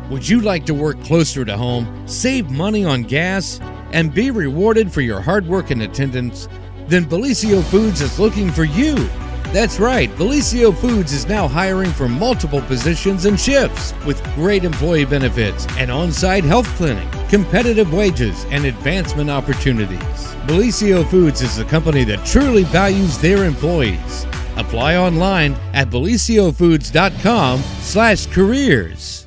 Would you like to work closer to home, save money on gas, and be rewarded for your hard work and attendance? Then Bellisio Foods is looking for you. That's right, Bellisio Foods is now hiring for multiple positions and shifts with great employee benefits, an on-site health clinic, competitive wages, and advancement opportunities. Bellisio Foods is a company that truly values their employees. Apply online at belisiofoods.com/careers.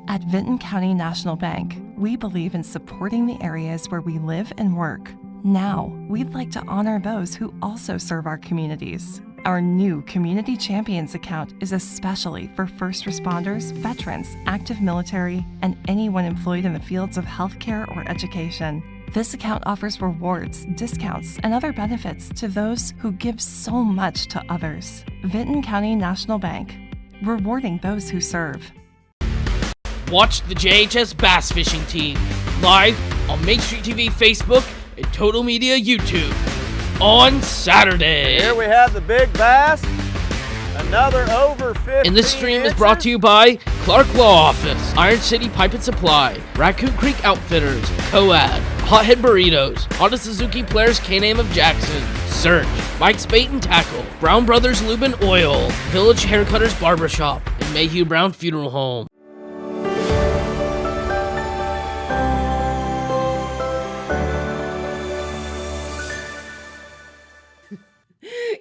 At Vinton County National Bank, we believe in supporting the areas where we live and work. Now, we'd like to honor those who also serve our communities. Our new Community Champions account is especially for first responders, veterans, active military, and anyone employed in the fields of healthcare or education. This account offers rewards, discounts, and other benefits to those who give so much to others. Vinton County National Bank, rewarding those who serve. Watch the JHS Bass Fishing Team live on Main Street TV Facebook and Total Media YouTube on Saturday. Here we have the big bass, another over 50. And this stream is brought to you by Clark Law Office, Iron City Pipe and Supply, Raccoon Creek Outfitters, Coad, Hothead Burritos, Honda Suzuki Polaris K-Name of Jackson, Surge, Mike's Bait and Tackle, Brown Brothers Lube and Oil, Village Haircutters Barbershop, and Mayhew Brown Funeral Home.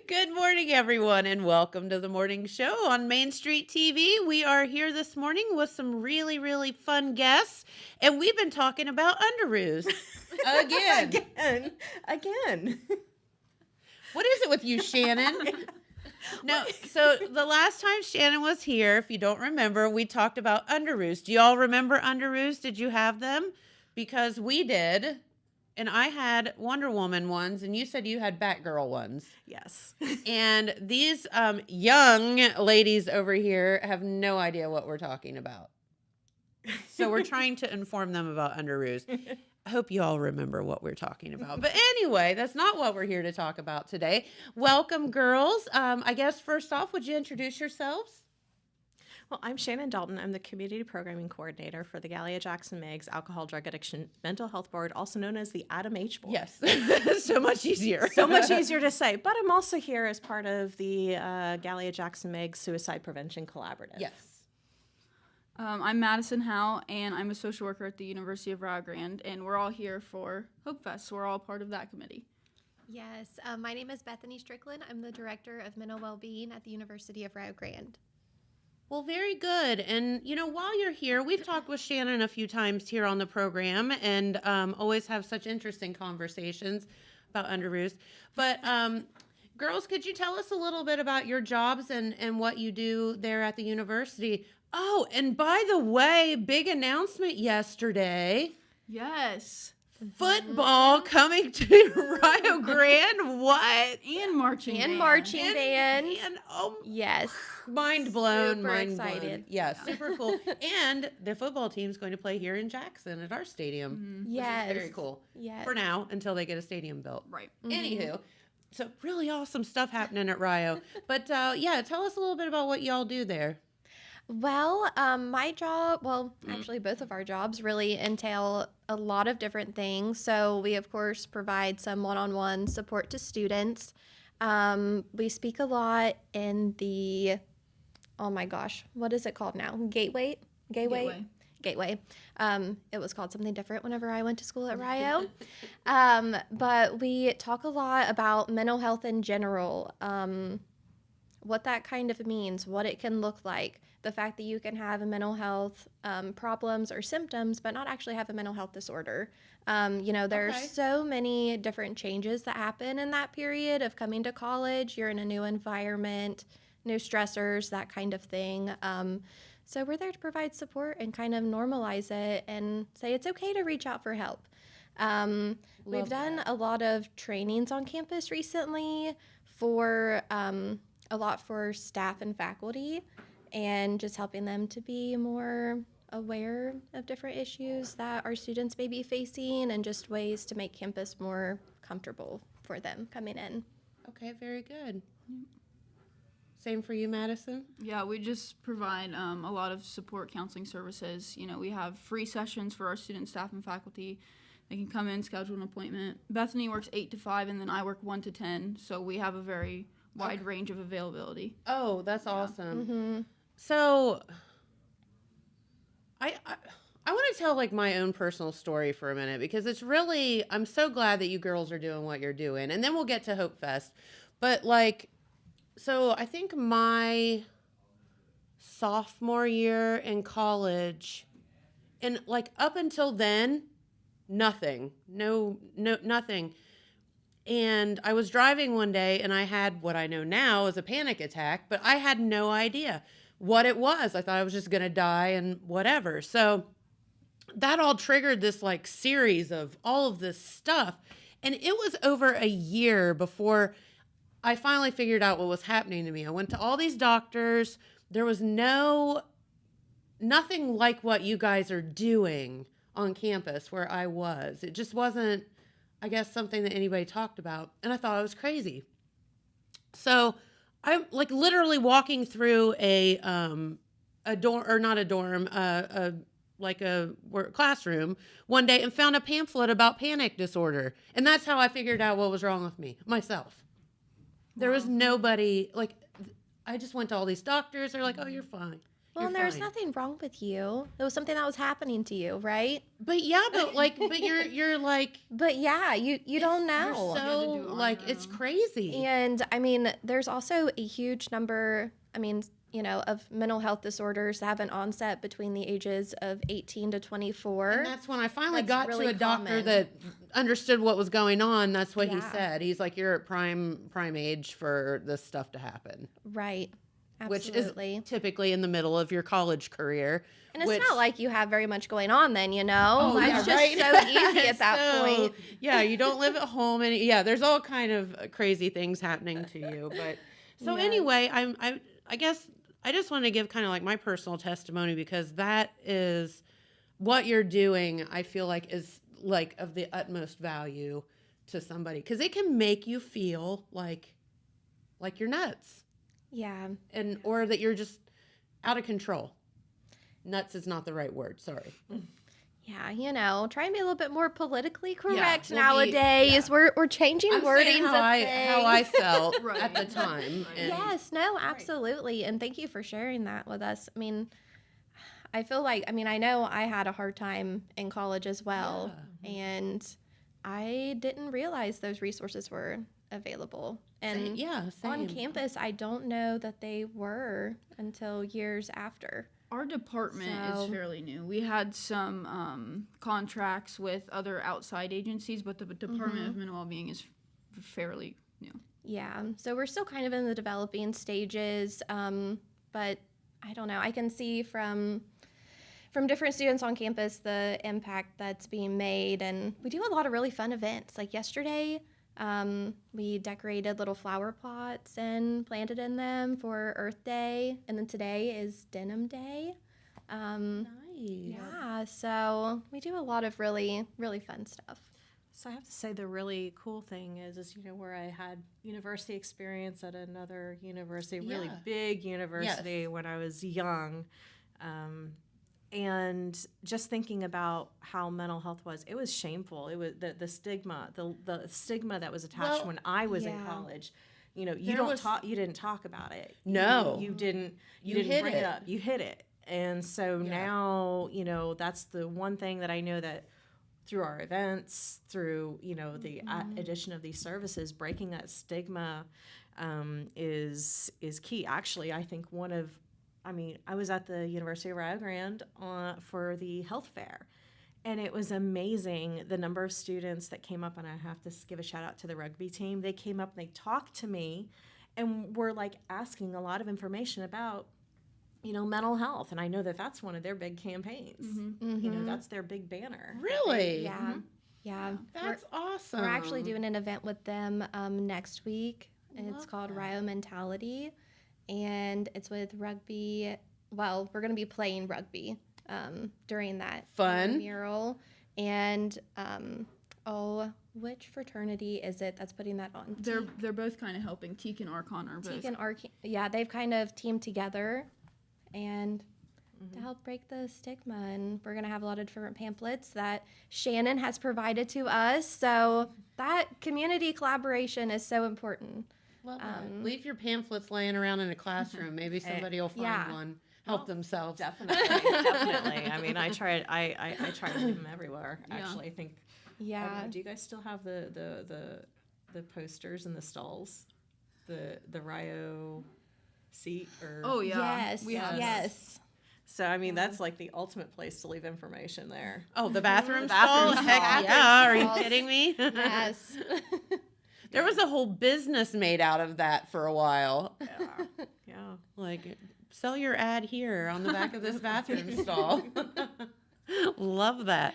Good morning, everyone, and welcome to the morning show on Main Street TV. We are here this morning with some really, really fun guests, and we've been talking about underoos again. Again. What is it with you, Shannon? No, so the last time Shannon was here, if you don't remember, we talked about underoos. Do you all remember underoos? Did you have them? Because we did. And I had Wonder Woman ones, and you said you had Batgirl ones. Yes. And these young ladies over here have no idea what we're talking about. So we're trying to inform them about underoos. I hope you all remember what we're talking about. But anyway, that's not what we're here to talk about today. Welcome, girls. I guess first off, would you introduce yourselves? Well, I'm Shannon Dalton. I'm the Community Programming Coordinator for the Gallia Jackson Meigs Alcohol, Drug Addiction, Mental Health Board, also known as the Adam H. Board. Yes. So much easier. So much easier to say. But I'm also here as part of the Gallia Jackson Meigs Suicide Prevention Collaborative. Yes. I'm Madison Howe, and I'm a social worker at the University of Rio Grande, and we're all here for Hopefest, so we're all part of that committee. Yes, my name is Bethany Strickland. I'm the Director of Mental Wellbeing at the University of Rio Grande. Well, very good. And, you know, while you're here, we've talked with Shannon a few times here on the program and always have such interesting conversations about underoos. But, girls, could you tell us a little bit about your jobs and what you do there at the university? Oh, and by the way, big announcement yesterday. Yes. Football coming to Rio Grande. What? And marching band. Marching band. And oh, yes. Mind blown. Super mind excited. blown. Yeah, super cool. And the football team's going to play here in Jackson at our stadium. Mm-hmm. Yes. Which is very cool. Yes. For now, until they get a stadium built. Right. Anywho, so really awesome stuff happening at Rio. But yeah, tell us a little bit about what y'all do there. Well, my job, actually both of our jobs really entail a lot of different things. So we, of course, provide some one-on-one support to students. We speak a lot in the, oh my gosh, what is it called now? Gateway. It was called something different whenever I went to school at Rio. But we talk a lot about mental health in general, what that kind of means, what it can look like, the fact that you can have a mental health problems or symptoms, but not actually have a mental health disorder. There's so many different changes that happen in that period of coming to college. You're in a new environment, new stressors, that kind of thing. So we're there to provide support and kind of normalize it and say it's okay to reach out for help. We've done a lot of trainings on campus recently for a lot for staff and faculty, and just helping them to be more aware of different issues that our students may be facing and just ways to make campus more comfortable for them coming in. Okay, very good. Same for you, Madison? Yeah, we just provide a lot of support counseling services. You know, we have free sessions for our students, staff, and faculty. They can come in, schedule an appointment. Bethany works 8 to 5, and then I work 1 to 10. So we have a very wide range of availability. Oh, that's awesome. Mm-hmm. So I want to tell like my own personal story for a minute because it's really, I'm so glad that you girls are doing what you're doing. And then we'll get to Hopefest. But like, so I think my sophomore year in college, and like up until then, nothing. Nothing. And I was driving one day and I had what I know now as a panic attack, but I had no idea what it was. I thought I was just going to die and whatever. So that all triggered this like series of all of this stuff. And it was over a year before I finally figured out what was happening to me. I went to all these doctors. There was nothing like what you guys are doing on campus where I was. It just wasn't, I guess, something that anybody talked about. And I thought I was crazy. So I'm like literally walking through a dorm, or not a dorm, like a classroom one day and found a pamphlet about panic disorder. And that's how I figured out what was wrong with me, myself. There was nobody, like, I just went to all these doctors. They're like, oh, you're fine. Well, and there's nothing wrong with you. It was something that was happening to you, right? But yeah, but you're like, But yeah, you don't know. you're so like, it's crazy. And I mean, there's also a huge number, of mental health disorders that have an onset between the ages of 18 to 24. And that's when I finally That's got really to a doctor common. that understood what was going on. That's what he Yeah. said. He's like, you're at prime age for this stuff to happen. Right. Which Absolutely. is typically in the middle of your college career. And it's not like you have very much going on then, you know? Oh, It's yeah, just right? so easy at that point. Yeah, you don't live at home, and yeah, there's all kind of crazy things happening to you. But so anyway, I guess I just want to give kind of like my personal testimony because that is what you're doing. I feel like is like of the utmost value to somebody because it can make you feel like you're nuts. Yeah. And or that you're just out of control. Nuts is not the right word. Sorry. Yeah, try and be a little bit more politically correct we'll nowadays. We're changing I'm wordings saying of how I things. felt Right. at the time. And Yes, no, absolutely. And thank you for sharing that with us. I mean, I feel like, I know I had a hard time in college as well. And I didn't realize those resources were available. And on same. campus, I don't know that they were until years after. Our department So- is fairly new. We had some contracts with other outside agencies, but the Department of Mental Wellbeing is fairly new. Yeah, so we're still kind of in the developing stages, but I don't know. I can see from different students on campus the impact that's being made, and we do a lot of really fun events. Like yesterday, we decorated little flower pots and planted in them for Earth Day, and then today is Denim Day. Nice. Yeah, so we do a lot of really, really fun stuff. So I have to say the really cool thing is where I had university experience at another university, really Yeah. big university when I was young. And just thinking about how mental health was, it was shameful. It was the stigma, the stigma that was attached when I was in college. You didn't talk about it. No. You didn't hid bring it. it up. You hid it. And so now, that's the one thing that I know that through our events, through, the addition of these services, breaking that stigma is key. Actually, I think I was at the University of Rio Grande for the health fair, and it was amazing the number of students that came up, and I have to give a shout out to the rugby team. They came up and they talked to me and were like asking a lot of information about, mental health. And I know that that's one of their big campaigns. That's their big banner. Really? Yeah, yeah. That's awesome. We're actually doing an event with them next week. And it's called Rio Mentality. And it's with rugby. Well, we're going to be playing rugby during that Fun. mural. And Oh, which fraternity is it that's putting that on? They're both kind of helping. Teak and Archon are both. Teak and yeah, they've kind of teamed together and to help break the stigma. And we're going to have a lot of different pamphlets that Shannon has provided to us. So that community collaboration is so important. Love that. Leave your pamphlets laying around in a classroom. Maybe somebody will find one, help themselves. Definitely, definitely. I mean, I try to leave them everywhere. Actually, I think. Yeah. Do you guys still have the posters in the stalls? The Rio seat or? Oh yeah. Yes. We have. Yes. So I mean, that's like the ultimate place to leave information there. Oh, the bathroom The bathroom stall? Heck stall. yeah. Are you Stalls. kidding me? Yes. There was a whole business made out of that for a while. Yeah. Like, sell your ad here on the back of this bathroom stall. Love that.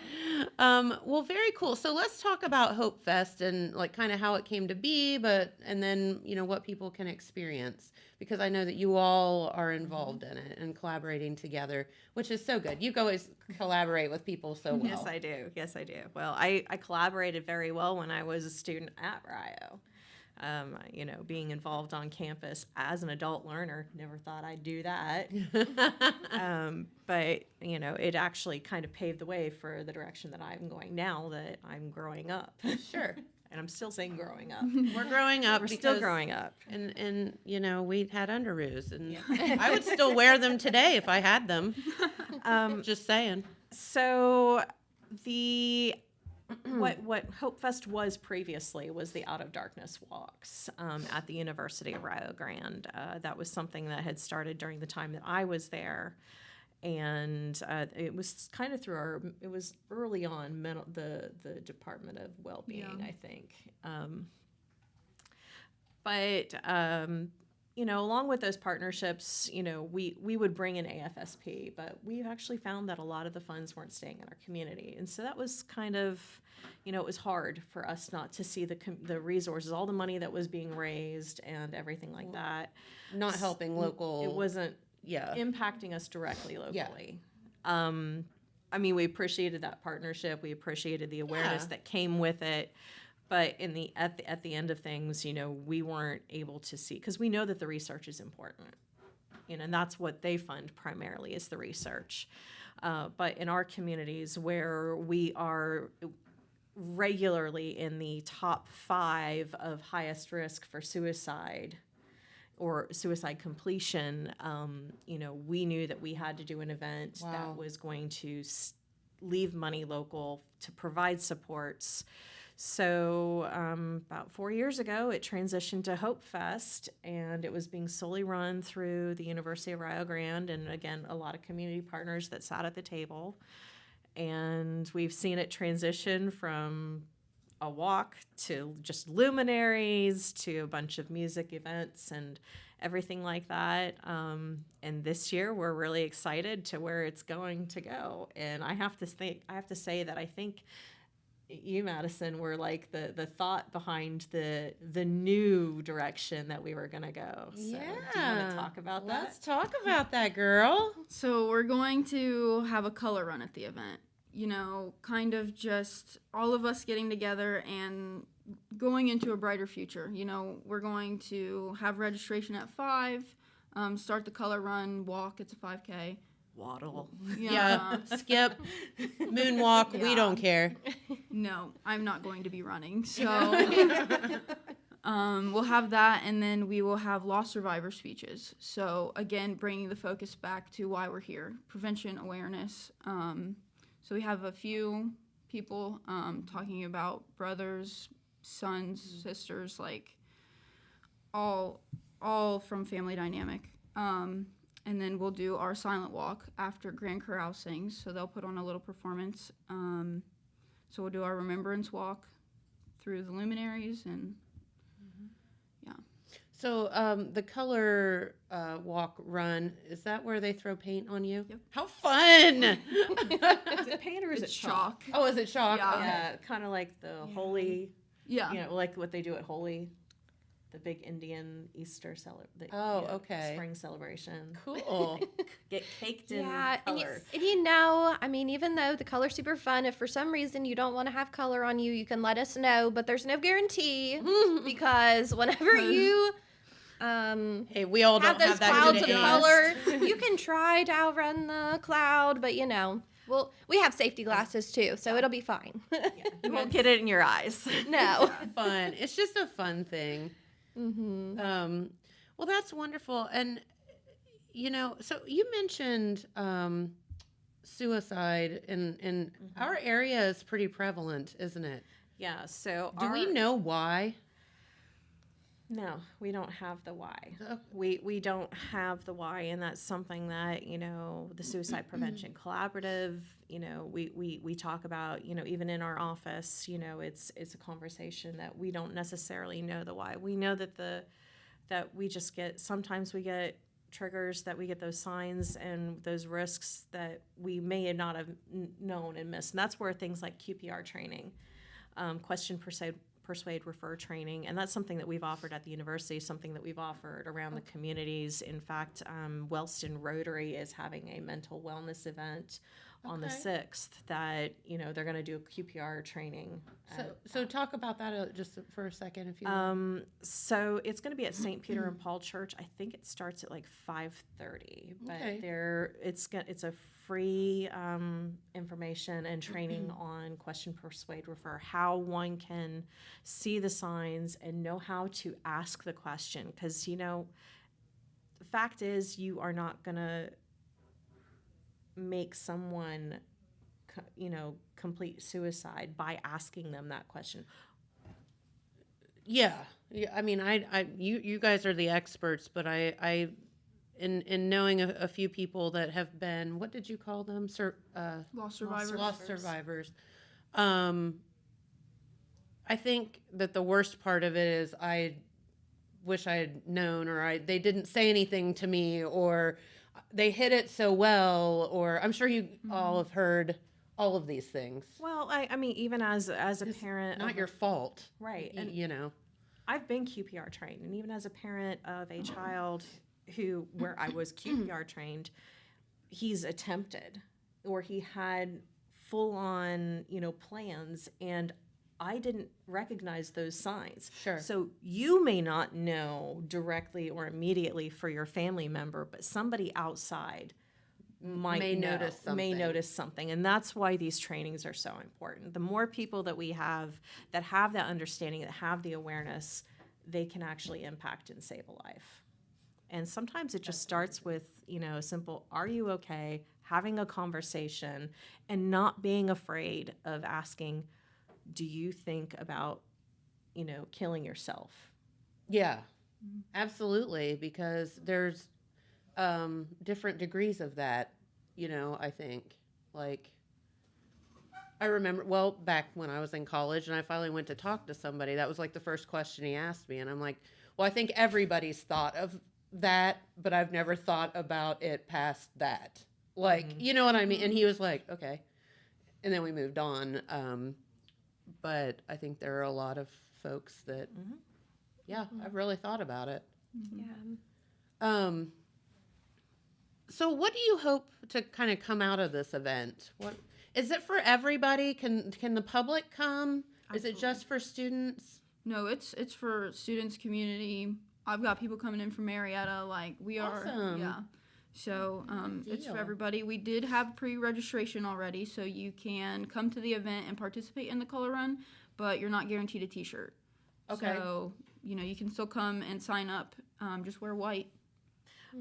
Well, very cool. So let's talk about Hopefest and like kind of how it came to be, and then, what people can experience, because I know that you all are involved in it and collaborating together, which is so good. You always collaborate with people so well. Yes, I do. Yes, I do. Well, I collaborated very well when I was a student at Rio. Being involved on campus as an adult learner, never thought I'd do that. But it actually kind of paved the way for the direction that I'm going now that I'm growing up. Sure. And I'm still saying growing up. We're growing up. We're still growing up. And we had underoos, and I would still wear them today if I had them. Just saying. So what Hopefest was previously was the Out of Darkness walks at the University of Rio Grande. That was something that had started during the time that I was there. And it was kind of it was early on the Department of Wellbeing, I think. Along with those partnerships, we would bring in AFSP, but we've actually found that a lot of the funds weren't staying in our community. And so that was kind of, it was hard for us not to see the resources, all the money that was being raised and everything like that. Not helping local. It wasn't impacting us directly locally. We appreciated that partnership. We appreciated the awareness that came with it. But at the end of things, we weren't able to see, because we know that the research is important, and that's what they fund primarily is the research. But in our communities where we are regularly in the top 5 of highest risk for suicide or suicide completion, we knew that we had to do an event that was going to leave money local to provide supports. So about 4 years ago, it transitioned to Hopefest, and it was being solely run through the University of Rio Grande, and again, a lot of community partners that sat at the table. And we've seen it transition from a walk to just luminaries to a bunch of music events and everything like that. And this year, we're really excited to where it's going to go. And I have to say that I think you, Madison, were like the thought behind the new direction that we were going to go. So do you want to talk about that? Let's talk about that, girl. So we're going to have a color run at the event. Kind of just all of us getting together and going into a brighter future. We're going to have registration at 5, start the color run, walk, it's a 5K. Waddle. Yeah. Skip, moonwalk, we don't care. No, I'm not going to be running. So we'll have that, and then we will have lost survivor speeches. So again, bringing the focus back to why we're here, prevention, awareness. So we have a few people talking about brothers, sons, sisters, like all from family dynamic. And then we'll do our silent walk after Grand Chorale sings. So they'll put on a little performance. So we'll do our remembrance walk through the luminaries and So the color walk run, is that where they throw paint on you? Yep. How fun! Is it paint or is it chalk? Oh, is it chalk? Yeah. Okay. Yeah, kind of like the holy, yeah. like what they do at Holy. the big Indian Easter Okay. spring celebration. Cool. Get caked in Yeah, color. and you know, I mean, even though the color's super fun, if for some reason you don't want to have color on you, you can let us know, but there's no guarantee because whenever you Hey, we all have don't those have that clouds good of aim. color, you can try to outrun the cloud, but you know, well, we have safety glasses too, so it'll be fine. You won't get it in your eyes. No. Fun. It's just a fun thing. Well, that's wonderful. And, you know, so you mentioned suicide in our area is pretty prevalent, isn't it? Yeah, so Do we know why? No, we don't have the why. Okay. We don't have the why, and that's something that, you know, the Suicide Prevention Collaborative, you know, we talk about, you know, even in our office, you know, it's a conversation that we don't necessarily know the why. We know that we just get, sometimes we get triggers, that we get those signs and those risks that we may not have known and missed. And that's where things like QPR training, question, persuade, refer training, and that's something that we've offered at the university, something that we've offered around the communities. In fact, Wellston Rotary is having a mental wellness event on the 6th that, you know, they're going to do a QPR training. So talk about that just for a second, if you will. So it's going to be at St. Peter and Paul Church. I think it starts at like 5:30, but Okay. it's a free information and training on question, persuade, refer, how one can see the signs and know how to ask the question. Because, you know, the fact is, you are not going to make someone, you know, complete suicide by asking them that question. Yeah. I mean, you guys are the experts, but I in knowing a few people that have been, what did you call them? Lost survivors. Lost survivors. I think that the worst part of it is I wish I had known, or they didn't say anything to me, or they hid it so well, or I'm sure you all have heard all of these things. Well, I mean, even as a parent, Not your fault. right? And You know. I've been QPR trained, and even as a parent of a child where I was QPR trained, he's attempted, or he had full on, you know, plans, and I didn't recognize those signs. Sure. So you may not know directly or immediately for your family member, but somebody outside may notice something. And that's why these trainings are so important. The more people that we have that understanding, that have the awareness, they can actually impact and save a life. And sometimes it just starts with, you know, a simple, are you okay? Having a conversation and not being afraid of asking, do you think about, you know, killing yourself? Yeah, absolutely, because there's different degrees of that, you know, I think. Like, I remember, well, back when I was in college and I finally went to talk to somebody, that was like the first question he asked me. And I'm like, well, I think everybody's thought of that, but I've never thought about it past that. Like, you know what I mean? And he was like, okay. And then we moved on. But I think there are a lot of folks that, I've really thought about it. Yeah. So what do you hope to kind of come out of this event? What is it for everybody? Can the public come? Is it just for students? No, it's for students, community. I've got people coming in from Marietta. Like we are, Awesome. yeah. So it's for deal. everybody. We did have pre-registration already, so you can come to the event and participate in the color run, but you're not guaranteed a T-shirt. Okay. So you know you can still come and sign up. Just wear white.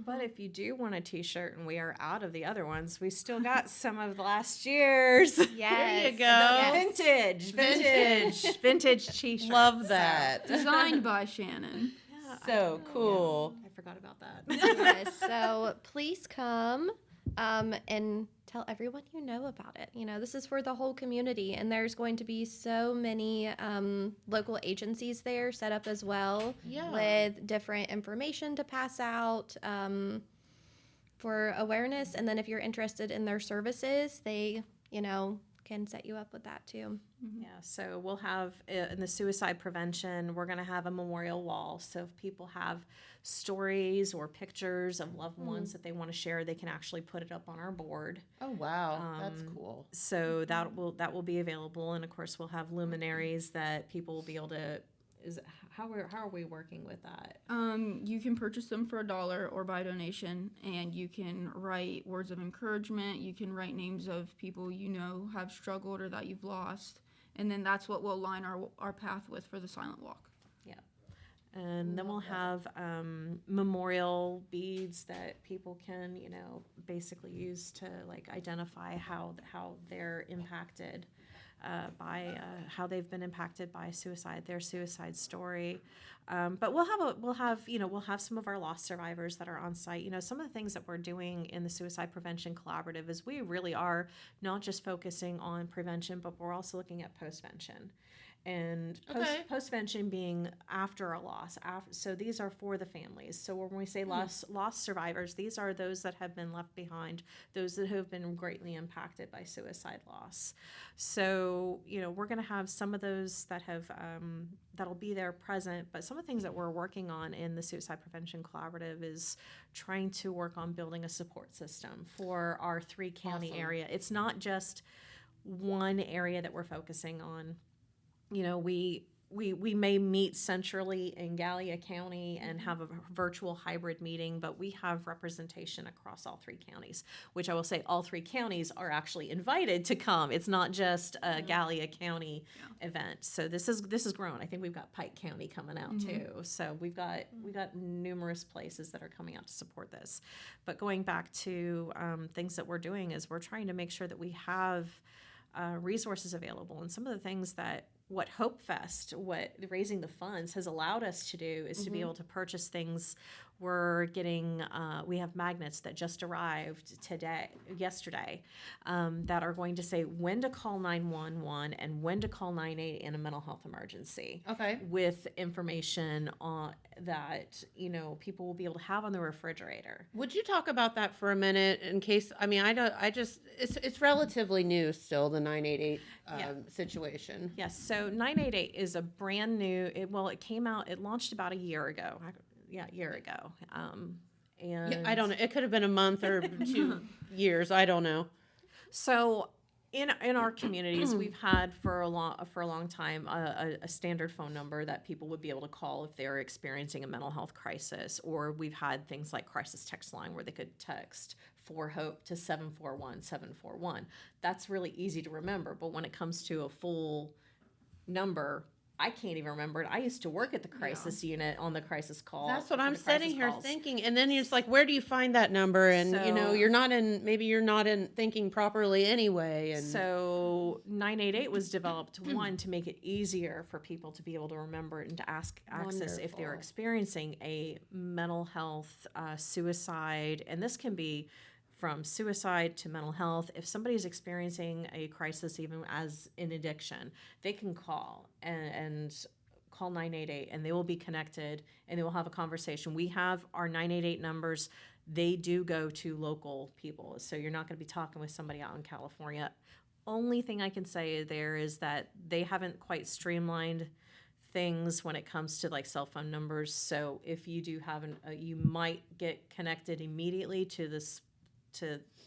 But if you do want a T-shirt and we are out of the other ones, we still got some of last year's. Yes. There you go. Vintage T-shirts. Love that. Designed by Shannon. So cool. I forgot about that. Yes, so please come and tell everyone you know about it. You know, this is for the whole community, and there's going to be so many local agencies there set up as well with different information to pass out for awareness. And then if you're interested in their services, they, you know, can set you up with that too. Yeah, so we'll have in the suicide prevention, we're going to have a memorial wall. So if people have stories or pictures of loved ones that they want to share, they can actually put it up on our board. Oh wow, that's cool. So that will be available, and of course we'll have luminaries that people will be able to. How are we working with that? You can purchase them for $1 or by donation, and you can write words of encouragement. You can write names of people you know have struggled or that you've lost, and then that's what we'll line our path with for the silent walk. Yeah, and then we'll have memorial beads that people can, basically use to like identify how they're impacted. By how they've been impacted by suicide, their suicide story, but we'll have some of our lost survivors that are on site. Some of the things that we're doing in the Suicide Prevention Collaborative is we really are not just focusing on prevention, but we're also looking at postvention. And postvention being after a loss. So these are for the families. So when we say lost survivors, these are those that have been left behind, those that have been greatly impacted by suicide loss. So, we're going to have some of those that have that'll be there present. But some of the things that we're working on in the Suicide Prevention Collaborative is trying to work on building a support system for our 3-county area. It's not just one area that we're focusing on. We may meet centrally in Gallia County and have a virtual hybrid meeting, but we have representation across all 3 counties, which I will say all 3 counties are actually invited to come. It's not just a Gallia County event. So this is grown. I think we've got Pike County coming out too. So we've got numerous places that are coming out to support this. But going back to things that we're doing is we're trying to make sure that we have resources available. And some of the things that what Hopefest, what raising the funds has allowed us to do is to be able to purchase things. We're getting, we have magnets that just arrived yesterday, that are going to say when to call 911 and when to call 988 in a mental health emergency. Okay. With information on that, people will be able to have on the refrigerator. Would you talk about that for a minute in case, it's relatively new still, the 988 situation. Yes. So 988 is a brand new, it launched about a year ago. A year ago. And I don't know. It could have been a month or 2 years. I don't know. So in our communities, we've had for a long time a standard phone number that people would be able to call if they're experiencing a mental health crisis, or we've had things like crisis text line where they could text for HOPE to 741-741. That's really easy to remember, but when it comes to a full number, I can't even remember it. I used to work at the crisis unit on the crisis call. That's what I'm sitting here thinking. And then you're just like, where do you find that number? And you're not in thinking properly anyway. And so 988 was developed to make it easier for people to be able to remember and to access if they're experiencing a mental health suicide. And this can be from suicide to mental health. If somebody's experiencing a crisis, even as in addiction, they can call and call 988 and they will be connected and they will have a conversation. We have our 988 numbers. They do go to local people. So you're not going to be talking with somebody out in California. Only thing I can say there is that they haven't quite streamlined things when it comes to like cell phone numbers. So if you do have you might get connected immediately to this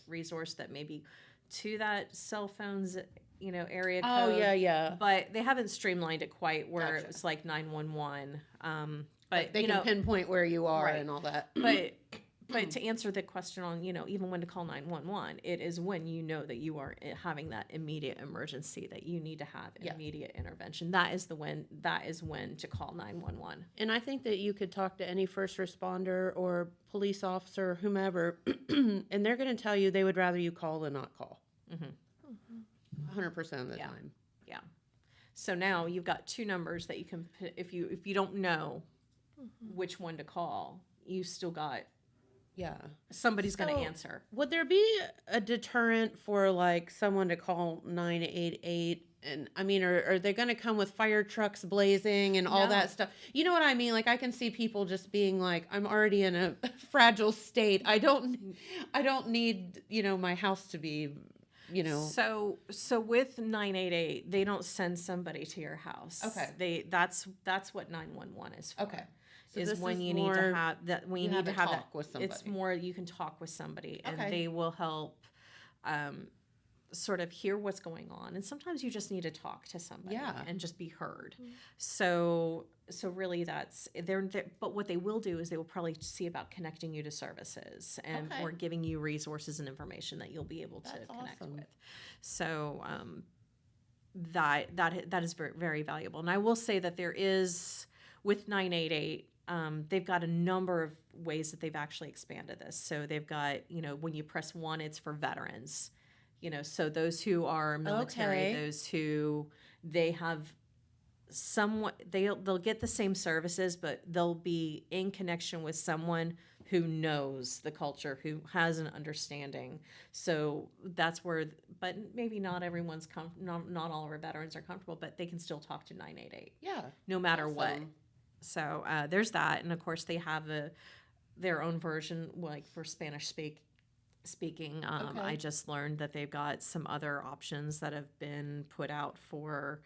resource that maybe to that cell phone's area code. Oh yeah. But they haven't streamlined it quite where it's like 911. But they can pinpoint where you are and all that. But to answer the question on even when to call 911, it is when you know that you are having that immediate emergency that you need to have immediate intervention. That is when to call 911. And I think that you could talk to any first responder or police officer, whomever, and they're going to tell you they would rather you call than not call. 100% of the time. Yeah. So now you've got 2 numbers that you can if you don't know which one to call, you still got. Yeah. Somebody's going to answer. Would there be a deterrent for like someone to call 988? And are they going to come with fire trucks blazing and all that stuff? You know what I mean? Like I can see people just being like, I'm already in a fragile state. I don't need, my house to be So with 988, they don't send somebody to your house. Okay. That's what 911 is for. Okay. So is this when is you need more- to have that. When you need to have talk that with somebody. It's more you can talk with somebody, and Okay. they will help. Sort of hear what's going on, and sometimes you just need to talk to somebody and just be heard. So really that's they're but what they will do is they will probably see about connecting you to services and or giving you resources and information that you'll be able to connect with. So that is very, very valuable. And I will say that there is with 988 they've got a number of ways that they've actually expanded this. So they've got, when you press 1, it's for veterans. So those who are military, those who they have somewhat, they'll get the same services, but they'll be in connection with someone who knows the culture, who has an understanding. So that's where, but maybe not everyone's not all of our veterans are comfortable, but they can still talk to 988. Yeah. No matter what. So there's that, and of course they have their own version, like for Spanish speaking. I just learned that they've got some other options that have been put out for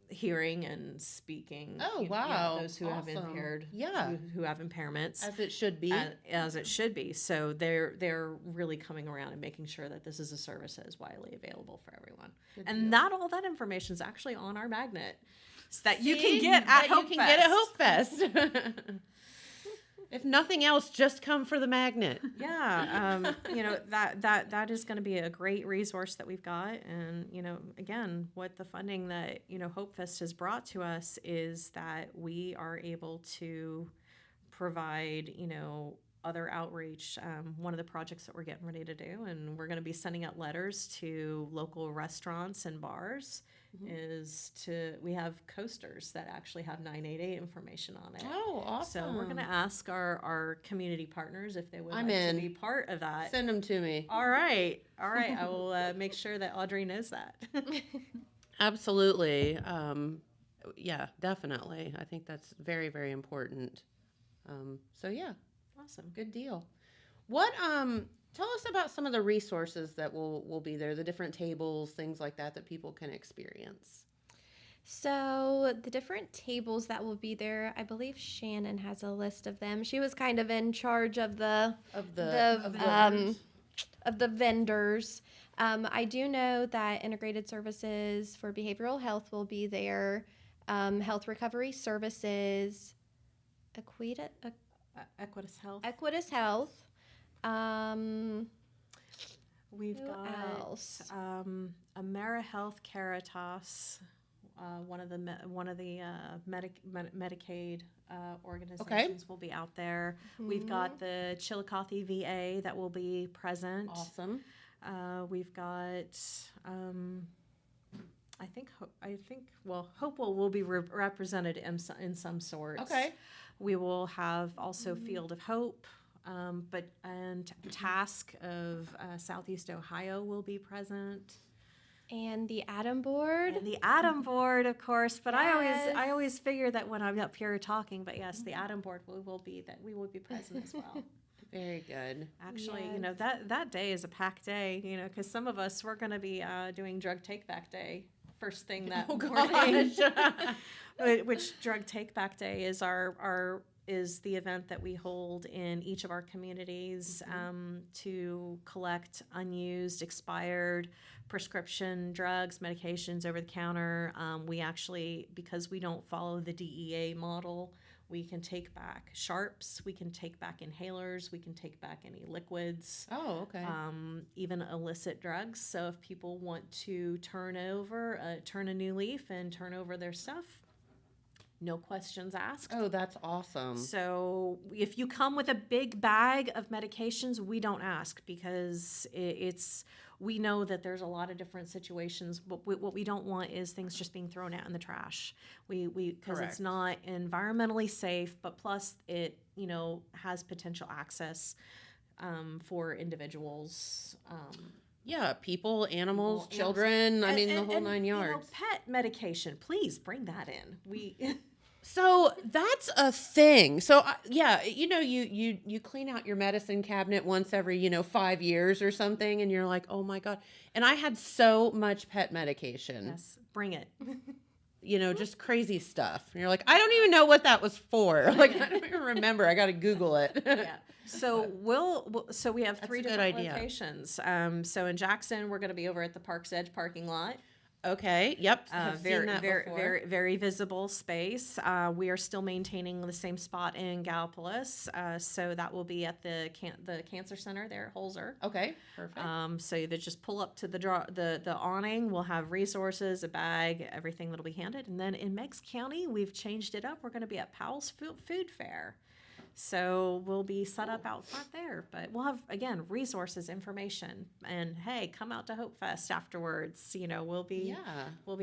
hearing and speaking. Oh, wow. Those who have impaired, who have impairments, As it should be. as it should be. So they're really coming around and making sure that this is a service that is widely available for everyone. And all that information is actually on our magnet, so that you can get at Hopefest. If nothing else, just come for the magnet. Yeah, that is going to be a great resource that we've got. And, again, what the funding that, Hopefest has brought to us is that we are able to provide, other outreach. One of the projects that we're getting ready to do, and we're going to be sending out letters to local restaurants and bars, we have coasters that actually have 988 information on it. Oh, awesome. So we're going to ask our community partners if they would like to be part of that. Send them to me. All right. I will make sure that Audrey knows that. Absolutely. Yeah, definitely. I think that's very, very important. So yeah. Awesome. Good deal. What tell us about some of the resources that will be there, the different tables, things like that people can experience. So the different tables that will be there, I believe Shannon has a list of them. She was kind of in charge of the vendors. I do know that integrated services for behavioral health will be there. Health recovery services, Equitas Health. Equitas Health. We've Who got else? AmeriHealth Caritas, one of the Medicaid organizations will be out there. We've got the Chillicothe VA that will be present. Awesome. We've got Hopewell will be represented in some sorts. Okay. We will have also Field of Hope, and Task of Southeast Ohio will be present. And the Atom Board. And the Atom Board, of course. But Yes. I always figure that when I'm up here talking, but yes, the Atom Board we will be present as well. Very good. Actually, Yes. that day is a packed day, because some of us, we're going to be doing Drug Take Back Day first thing that morning. Which Drug Take Back Day is is the event that we hold in each of our communities to collect unused, expired prescription drugs, medications over the counter. We actually, because we don't follow the DEA model, we can take back sharps, we can take back inhalers, we can take back any liquids. Oh, okay. Even illicit drugs. So if people want to turn a new leaf and turn over their stuff, no questions asked. Oh, that's awesome. So if you come with a big bag of medications, we don't ask, because we know that there's a lot of different situations, but what we don't want is things just being thrown out in the trash. Because it's not environmentally safe, but plus it has potential access for individuals. Yeah, people, animals, children. I mean, the whole 9 yards. Pet medication, please bring that in. So that's a thing. So yeah, you clean out your medicine cabinet once every 5 years or something, and you're like, oh my god. And I had so much pet medication. Yes, bring it. Just crazy stuff. And you're like, I don't even know what that was for. Like, I don't even remember. I got to Google it. Yeah. So so we have three a good different idea. locations. So in Jackson, we're going to be over at the Park's Edge parking lot. Okay. Yep. I've seen that Very, before. very, very visible space. We are still maintaining the same spot in Gallipolis. So that will be at the Cancer Center there at Holzer. Okay. Perfect. So you just pull up to the awning. We'll have resources, a bag, everything that'll be handed. And then in Meigs County, we've changed it up. We're going to be at Powell's Food Fair. So we'll be set up out front there, but we'll have, again, resources, information, and hey, come out to Hopefest afterwards. We'll be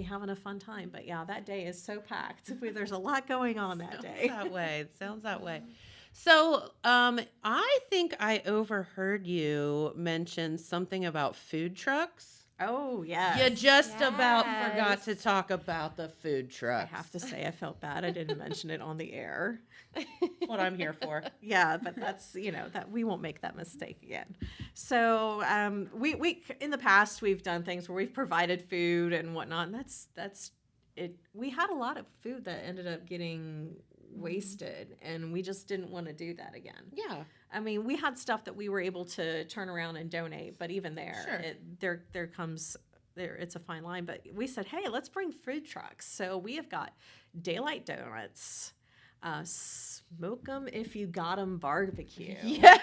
having a fun time. But yeah, that day is so packed. There's a lot going on that day. Sounds that way. So I think I overheard you mention something about food trucks. Oh, yeah. You just about Yes. forgot to talk about the food I trucks. have to say, I felt bad. I didn't mention it on the air. What I'm here for. Yeah, but that's, that we won't make that mistake again. So we in the past, we've done things where we've provided food and whatnot. And that's it. We had a lot of food that ended up getting wasted, and we just didn't want to do that again. Yeah. I mean, we had stuff that we were able to turn around and donate, but even there, there comes it's a fine line. But we said, hey, let's bring food trucks. So we have got Daylight Donuts, Smoke 'em if you got 'em barbecue. Yeah.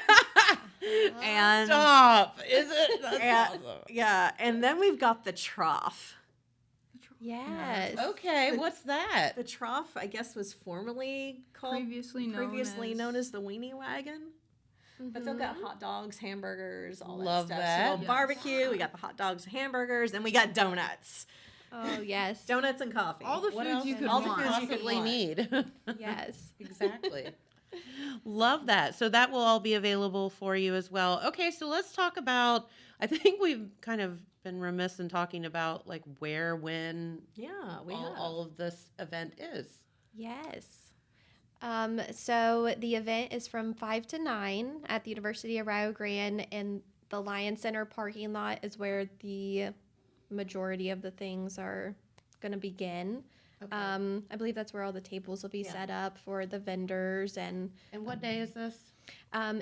And Stop. Is it? That's and, awesome. yeah, and then we've got the trough. Yes. Okay. What's that? The trough, I guess, was formerly called Previously known as the weenie wagon. But they've got hot dogs, hamburgers, all Love that stuff. that. So we'll Yes. barbecue. We got the hot dogs, hamburgers, then we got donuts. Oh, yes. Donuts and coffee. All the What foods else? you could All the want. foods you could Possibly want. need. Yes. Exactly. Love that. So that will all be available for you as well. Okay, so let's talk about, I think we've kind of been remiss in talking about like where, when Yeah, we have. all of this event is. Yes. So the event is from 5 to 9 at the University of Rio Grande, and the Lion Center parking lot is where the majority of the things are going to begin. Okay. I believe that's where all the tables will be set up for the vendors, and And what day is this?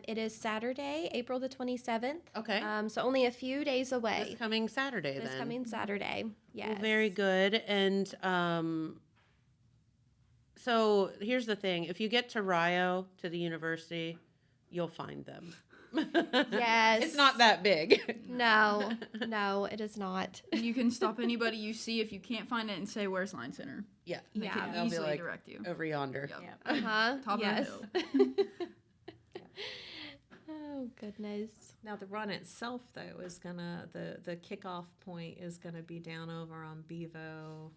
it is Saturday, April the 27th. Okay. So only a few days away. This coming Saturday This then. coming Saturday. Yes. Well, very good. And so here's the thing. If you get to Rio, to the university, you'll find them. Yes. It's not that big. No, it is not. And you can stop anybody you see if you can't find it and say, "Where's Line Center?" Yeah. And they Yeah. can They'll be easily like, direct you. over yonder. Yep. Uh-huh. Top yes. of the hill. Oh, goodness. Now the run itself, though, is gonna the kickoff point is gonna be down over on Bevo.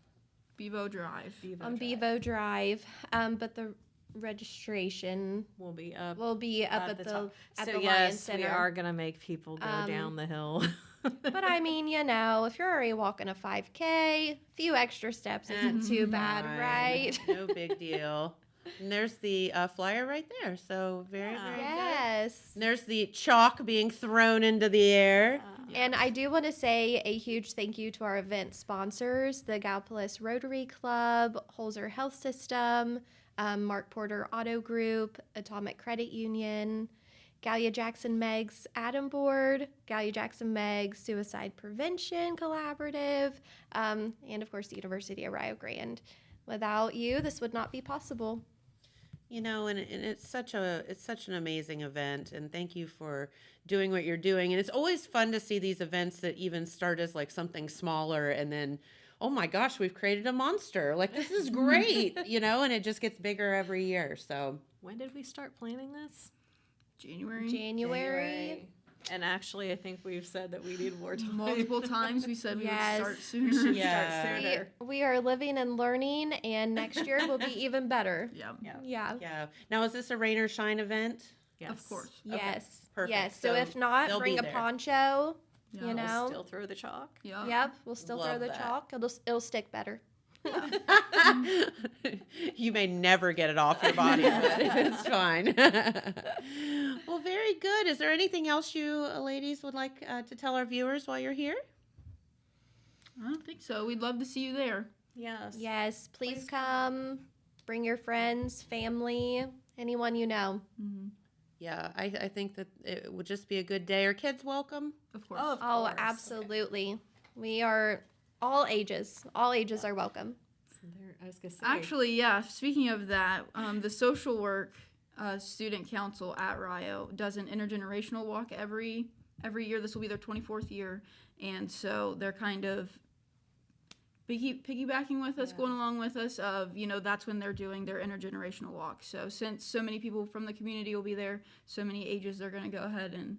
Bevo Drive. On Drive. Bevo Drive, but the registration will be up. will be up at the top. at So the Lion yes, Center. we are gonna make people go down the hill. But I mean, if you're already walking a 5K, a few extra steps isn't too bad, right? No big deal. And there's the flyer right there. So very, very good. Yes. And there's the chalk being thrown into the air. And I do want to say a huge thank you to our event sponsors, the Gallipolis Rotary Club, Holzer Health System, Mark Porter Auto Group, Atomic Credit Union, Gallia Jackson Meg's Adam Board, Gallia Jackson Meg's Suicide Prevention Collaborative, and of course the University of Rio Grande. Without you, this would not be possible. And it's such an amazing event, and thank you for doing what you're doing. And it's always fun to see these events that even start as like something smaller, and then, oh my gosh, we've created a monster. Like, this is great, and it just gets bigger every year. So When did we start planning this? January. And actually, I think we've said that we need more time. Multiple times we said we Yes. would start sooner. Yeah. Start sooner. We are living and learning, and next year will be even better. Yeah. Yeah. yeah. Now, is this a rain or shine event? Yes. Of course. Yes. Perfect. Yes. So So if not, they'll bring be a there. poncho. Yeah. You know. Still throw the chalk. Yeah. Yep. We'll still throw Love the that. chalk. It'll stick better. You may never get it off your body, but it's fine. Well, very good. Is there anything else you ladies would like to tell our viewers while you're here? I don't think so. We'd love to see you there. Yes. Yes, please come. Bring your friends, family, anyone you know. Yeah, I think that it would just be a good day. Are kids welcome? Of course. Oh, absolutely. We are all ages. All ages are welcome. I was gonna say. Actually, yeah. Speaking of that, the social work student council at Rio does an intergenerational walk every year. This will be their 24th year, and so they're kind of piggybacking with us, going along with us. That's when they're doing their intergenerational walk. So since so many people from the community will be there, so many ages, they're going to go ahead and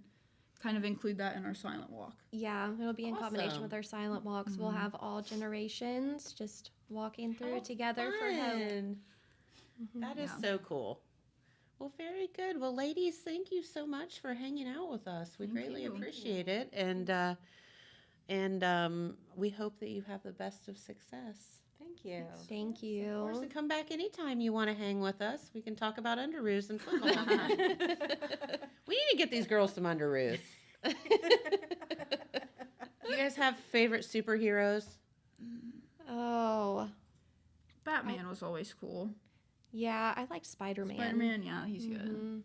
kind of include that in our silent walk. Yeah, it'll be in combination Awesome. with our silent walks. We'll have all generations just walking through together for hope. Fun. That is so cool. Well, very good. Well, ladies, thank you so much for hanging out with us. We greatly appreciate it, and we hope that you have the best of success. Thank you. Thank Of course, you. and come back anytime you want to hang with us. We can talk about underoos and football. We need to get these girls some underoos. Do you guys have favorite superheroes? Oh, Batman was always cool. yeah, I like Spider-Man. Spider-Man, yeah, he's good.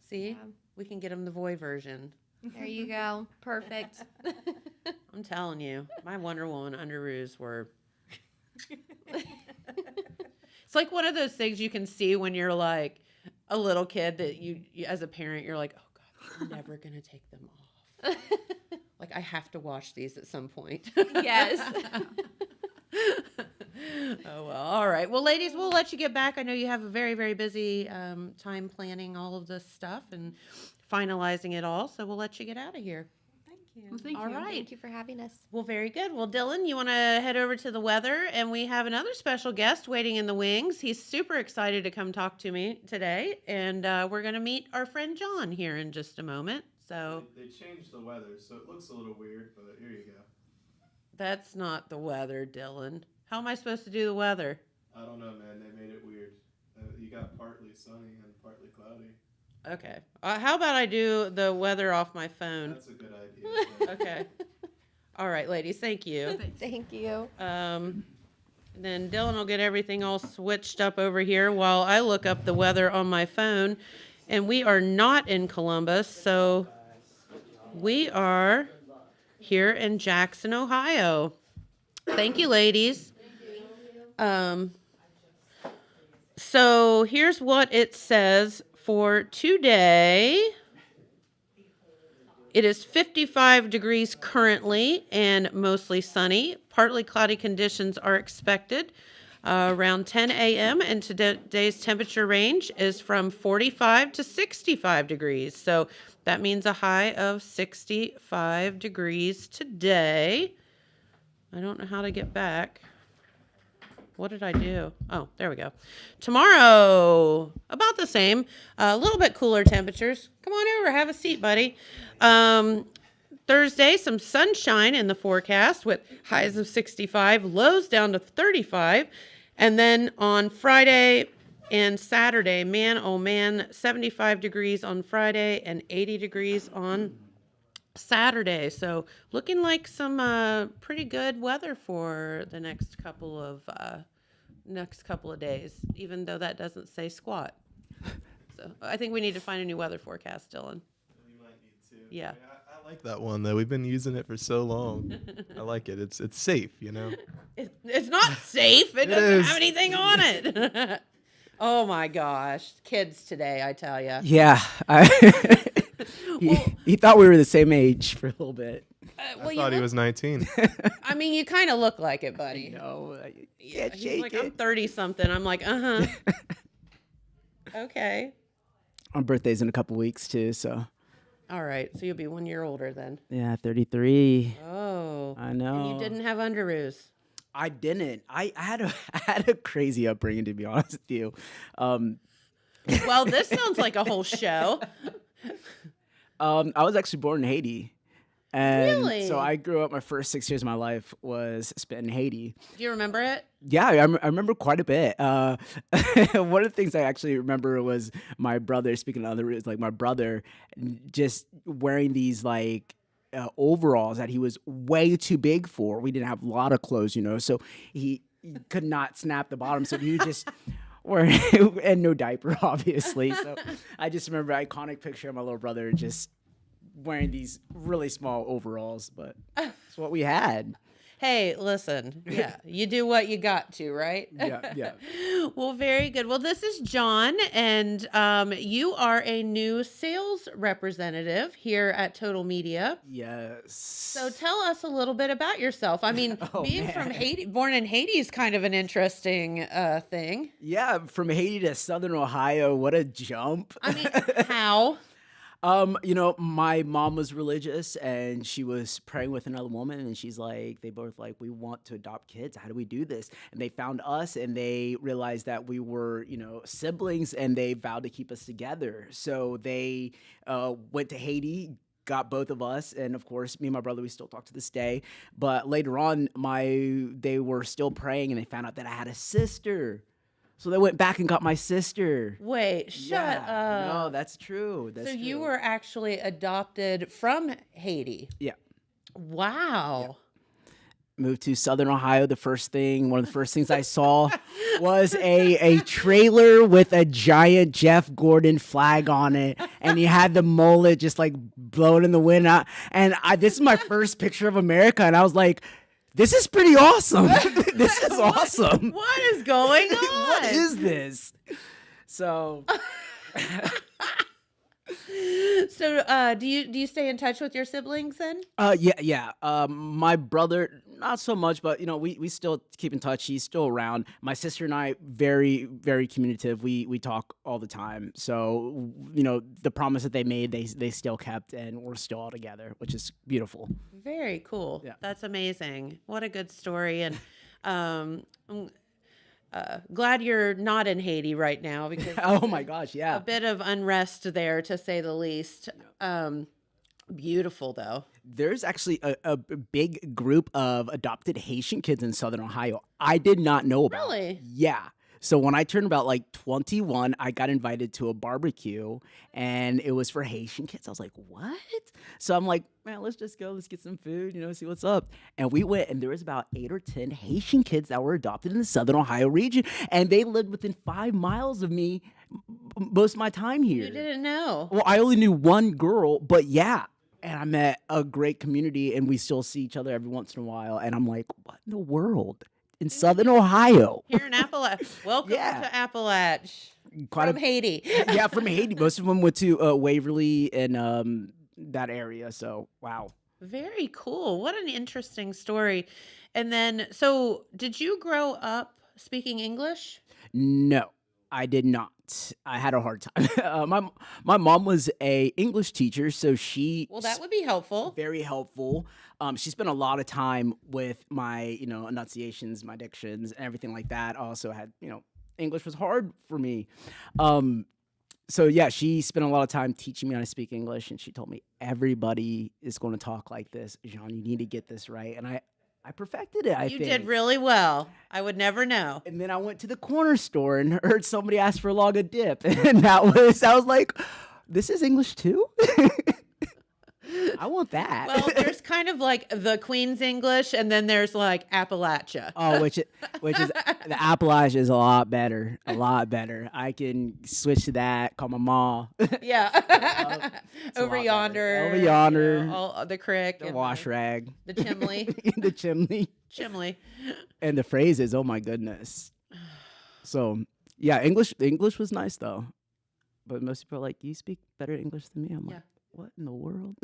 See, Yeah. we can get them the boy version. There you go. Perfect. I'm telling you, my Wonder Woman underoos were. It's like one of those things you can see when you're like a little kid that you as a parent, you're like, oh God, I'm never going to take them off. Like, I have to wash these at some point. Yes. Oh, well, all right. Well, ladies, we'll let you get back. I know you have a very, very busy time planning all of this stuff and finalizing it all, so we'll let you get out of here. Thank you. Well, thank All you. right. Thank you for having us. Well, very good. Well, Dylan, you want to head over to the weather, and we have another special guest waiting in the wings. He's super excited to come talk to me today, and we're going to meet our friend John here in just a moment. So They changed the weather, so it looks a little weird, but here you go. that's not the weather, Dylan. How am I supposed to do the weather? I don't know, man. They made it weird. You got partly sunny and partly cloudy. Okay. How about I do the weather off my phone? That's a good idea. Okay. All right, ladies. Thank you. Thank you. Then Dylan will get everything all switched up over here while I look up the weather on my phone. And we are not in Columbus, so we are here in Jackson, Ohio. Thank you, ladies. So here's what it says for today. It is 55 degrees currently and mostly sunny. Partly cloudy conditions are expected around 10 a.m. and today's temperature range is from 45 to 65 degrees. So that means a high of 65 degrees today. I don't know how to get back. What did I do? Oh, there we go. Tomorrow, about the same. A little bit cooler temperatures. Come on over, have a seat, buddy. Thursday, some sunshine in the forecast with highs of 65, lows down to 35. And then on Friday and Saturday, man, oh man, 75 degrees on Friday and 80 degrees on Saturday. So looking like some pretty good weather for the next couple of days, even though that doesn't say squat. So I think we need to find a new weather forecast, Dylan. We might need to. Yeah. I like that one, though. We've been using it for so long. I like it. It's safe, you know? It's not safe. It doesn't is. have anything on it. Oh my gosh, kids today, I tell you. Yeah, he thought we were the same age for a little bit. I thought he was 19. I mean, you kind of look like it, buddy. No, Yeah, can't he's shake like, it. I'm 30 something. I'm like, Okay. My birthday's in a couple weeks too, so All right. So you'll be 1 year older then. yeah, 33. Oh. I know. And you didn't have underoos. I didn't. I had a crazy upbringing, to be honest with you. Well, this sounds like a whole show. I was actually born in Haiti. And Really? so I grew up, my first 6 years of my life was spent in Haiti. Do you remember it? Yeah, I remember quite a bit. One of the things I actually remember was my brother, speaking of other, like my brother just wearing these like overalls that he was way too big for. We didn't have a lot of clothes, so he could not snap the bottom. So he would just wear, and no diaper, obviously. So I just remember an iconic picture of my little brother just wearing these really small overalls, but it's what we had. Hey, listen. Yeah, you do what you got to, right? Yeah. Well, very good. Well, this is John, and you are a new sales representative here at Total Media. Yes. So tell us a little bit about yourself. I mean, being man. from Haiti, born in Haiti is kind of an interesting thing. Yeah, from Haiti to Southern Ohio, what a jump. I mean, how? My mom was religious and she was praying with another woman and they both like, we want to adopt kids. How do we do this? And they found us and they realized that we were, siblings and they vowed to keep us together. So they went to Haiti, got both of us, and of course, me and my brother, we still talk to this day. But later on, they were still praying and they found out that I had a sister. So they went back and got my sister. Wait, shut up. No, that's true. So you were actually adopted from Haiti. Yeah. Wow. Moved to Southern Ohio. One of the first things I saw was a trailer with a giant Jeff Gordon flag on it. And he had the mullet just like blowing in the wind. This is my first picture of America. And I was like, this is pretty awesome. This is awesome. What is going on? What is this? So, do you stay in touch with your siblings then? yeah. My brother, not so much, but we still keep in touch. He's still around. My sister and I, very, very communicative. We talk all the time. So, the promise that they made, they still kept, and we're still all together, which is beautiful. Very cool. Yeah. That's amazing. What a good story. And I'm glad you're not in Haiti right now because Oh my gosh, yeah. a bit of unrest there, to say the least. Beautiful though. There's actually a big group of adopted Haitian kids in Southern Ohio. I did not know about. Really? Yeah. So when I turned about like 21, I got invited to a barbecue and it was for Haitian kids. I was like, what? So I'm like, man, let's just go. Let's get some food, see what's up. And we went and there was about 8 or 10 Haitian kids that were adopted in the Southern Ohio region. And they lived within 5 miles of me most of my time here. You didn't know. Well, I only knew one girl, but yeah. And I met a great community and we still see each other every once in a while. And I'm like, what in the world? In Southern Ohio. Here in Appalachia. Welcome to Appalachia. From Haiti. Yeah, from Haiti. Most of them went to Waverly and that area. So, wow. Very cool. What an interesting story. And then, so did you grow up speaking English? No, I did not. I had a hard time. My mom was a English teacher, so Well, that would be helpful. Very helpful. She spent a lot of time with my, enunciations, my dictions, and everything like that. I also had, English was hard for me. So yeah, she spent a lot of time teaching me how to speak English, and she told me everybody is going to talk like this. Jean, you need to get this right. And I perfected it, I think. You did really well. I would never know. And then I went to the corner store and heard somebody ask for a log of dip. And I was like, this is English too? I want that. Well, there's kind of like the Queen's English, and then there's like Appalachia. Oh, which is the Appalachia is a lot better. A lot better. I can switch to that, call my mom. Yeah. Over yonder. Over yonder. All the crick. The and wash rag. The chimney. The chimney. Chimney. And the phrases, oh my goodness. So, yeah, English was nice though. But most people are like, you speak better English than me. I'm like, what in the world?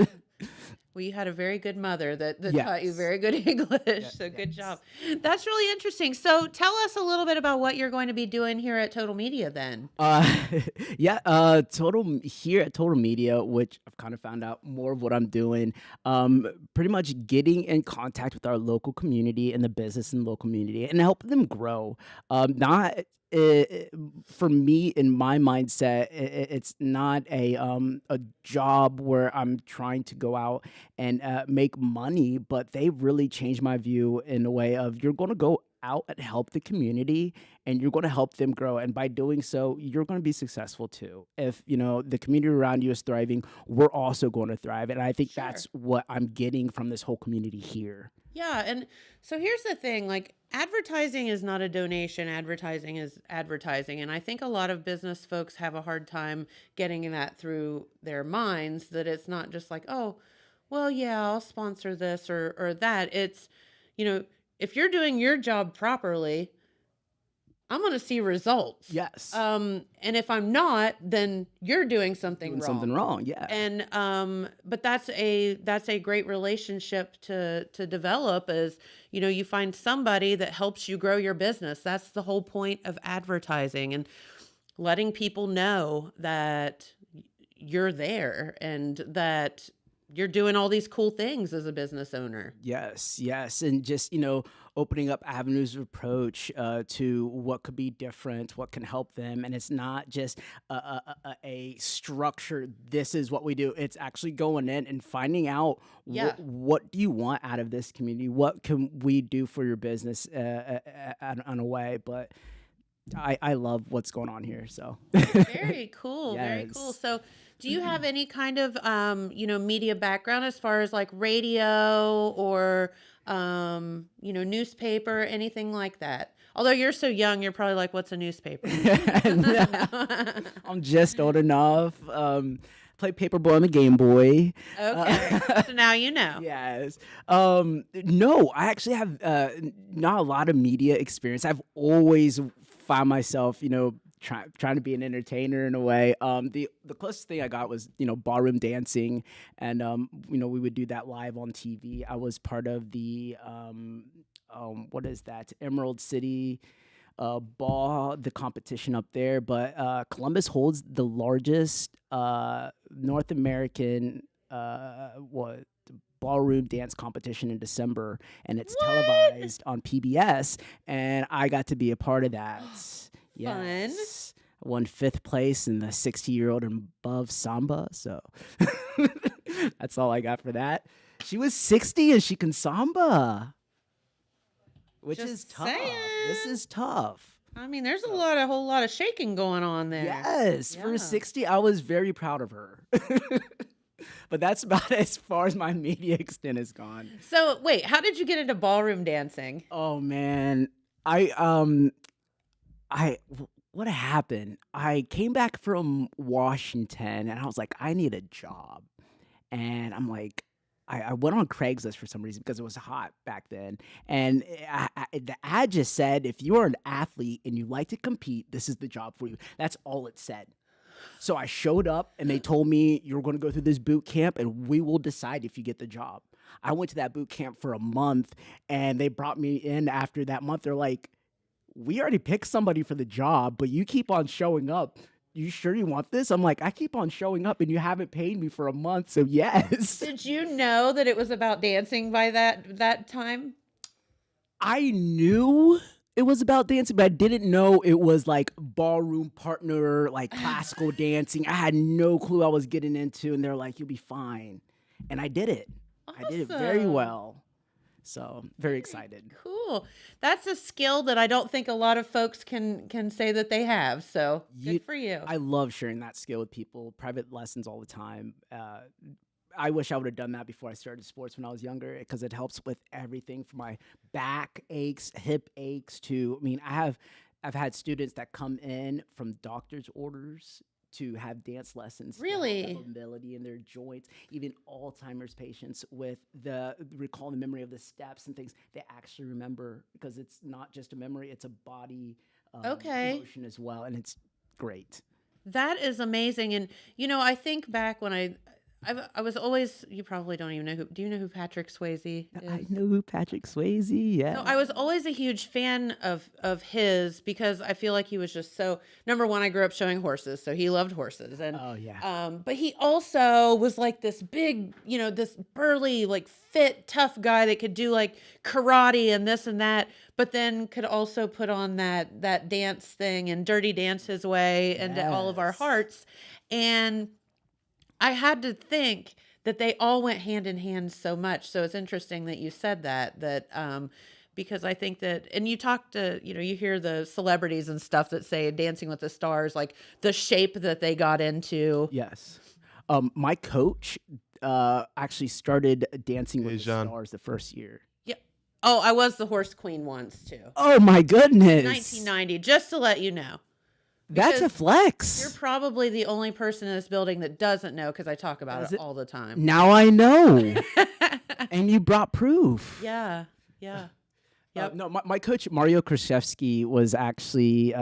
Well, you had a very good mother that taught you very good English. So good job. That's really interesting. So tell us a little bit about what you're going to be doing here at Total Media then. Here at Total Media, which I've kind of found out more of what I'm doing, pretty much getting in contact with our local community and the business and local community and help them grow. For me, in my mindset, it's not a job where I'm trying to go out and make money, but they really changed my view in a way of you're going to go out and help the community and you're going to help them grow, and by doing so you're going to be successful too. If the community around you is thriving, we're also going to thrive, and I think Sure. that's what I'm getting from this whole community here. Yeah, and so here's the thing, like advertising is not a donation, advertising is advertising. And I think a lot of business folks have a hard time getting that through their minds, that it's not just like, oh, well, yeah, I'll sponsor this or that. It's, if you're doing your job properly, I'm going to see results. Yes. And if I'm not, then you're doing something Doing wrong. something wrong, yeah. And but that's a great relationship to develop, is you find somebody that helps you grow your business. That's the whole point of advertising, and letting people know that you're there and that you're doing all these cool things as a business owner. Yes, yes. And just, opening up avenues of approach to what could be different, what can help them. And it's not just a structure, this is what we do. It's actually going in and finding out Yeah. what do you want out of this community? What can we do for your business on a way? But I love what's going on here. So Very cool. Very cool. Yes. So do you have any kind of, media background as far as like radio or, newspaper, anything like that? Although you're so young, you're probably like, what's a newspaper? I'm just old enough. Play Paperboy on the Game Boy. Okay. So now you know. Yes. No, I actually have not a lot of media experience. I've always found myself, trying to be an entertainer in a way. The closest thing I got was, ballroom dancing, and we would do that live on TV. I was part of the what is that? Emerald City ball, the competition up there. But Columbus holds the largest North American ballroom dance competition in December, and it's televised on PBS, and I got to be a part of that. Yes. I won 5th place in the 60-year-old and above samba, so that's all I got for that. She was 60 and she can samba, which Just is tough. saying. This is tough. I mean, there's a whole lot of shaking going on there. Yes, for 60, I was very proud of her. But that's about as far as my media extent has gone. So wait, how did you get into ballroom dancing? Oh man, what happened? I came back from Washington and I was like, I need a job. And I'm like, I went on Craigslist for some reason because it was hot back then. And the ad just said, if you are an athlete and you like to compete, this is the job for you. That's all it said. So I showed up and they told me, you're going to go through this boot camp and we will decide if you get the job. I went to that boot camp for a month and they brought me in after that month. They're like, we already picked somebody for the job, but you keep on showing up. You sure you want this? I'm like, I keep on showing up and you haven't paid me for a month, so yes. Did you know that it was about dancing by that time? I knew it was about dancing, but I didn't know it was like ballroom partner, like classical dancing. I had no clue I was getting into, and they're like, you'll be fine. And I did it. I did it very Awesome. well. So very excited. Cool. That's a skill that I don't think a lot of folks can say that they have. So good for you. I love sharing that skill with people. Private lessons all the time. I wish I would have done that before I started sports when I was younger, because it helps with everything from my back aches, hip aches to, I've had students that come in from doctor's orders to have dance lessons. to help Really? have mobility in their joints, even Alzheimer's patients with recall the memory of the steps and things. They actually remember, because it's not just a memory, it's a body Okay. emotion as well. And it's great. That is amazing. And I think back when I was always, you probably don't even know do you know who Patrick Swayze is? I know who Patrick Swayze, yeah. So I was always a huge fan of his, because I feel like he was just so, number one, I grew up showing horses, so he loved horses. And Oh, yeah. but he also was like this big, this burly, like fit, tough guy that could do like karate and this and that, but then could also put on that dance thing and dirty dance his way into all of our Yes. hearts. And I had to think that they all went hand in hand so much. So it's interesting that you said that because I think that, and you talk to, you hear the celebrities and stuff that say Dancing with the Stars, like the shape that they got into. Yes. My coach actually started Dancing with the Jean. Stars the first year. Yeah. Oh, I was the horse queen once too. Oh my goodness. 1990, just to let you know. That's a Because flex. You're probably the only person in this building that doesn't know because I talk about it all the time. Now I know. And you brought proof. Yeah. Yep. No, my coach Mario Krzyzewski was actually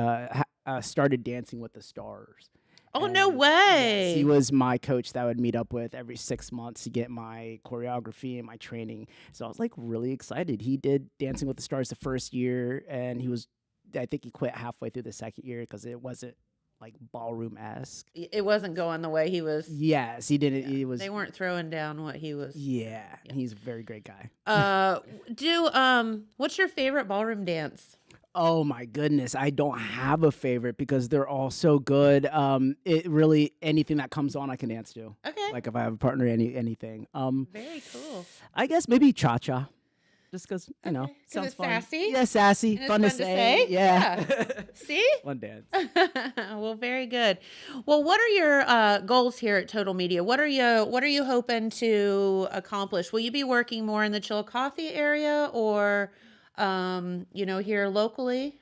started Dancing with the Stars. Oh, no And way. yes, he was my coach that I would meet up with every 6 months to get my choreography and my training. So I was like really excited. He did Dancing with the Stars the first year, and I think he quit halfway through the second year because it wasn't like ballroom-esque. It wasn't going the way he was. Yes, he didn't. He was. They weren't throwing down what he was. Yeah, he's a very great guy. What's your favorite ballroom dance? Oh my goodness, I don't have a favorite because they're all so good. It really anything that comes on I can dance to. Okay. Like if I have a partner, anything. Very cool. I guess maybe cha-cha. Just because, sounds it's fun. sassy? Yeah, sassy. And Fun to it's say. Yeah. See? Fun dance. Well, very good. Well, what are your goals here at Total Media? What are you hoping to accomplish? Will you be working more in the Chillicothe area or here locally?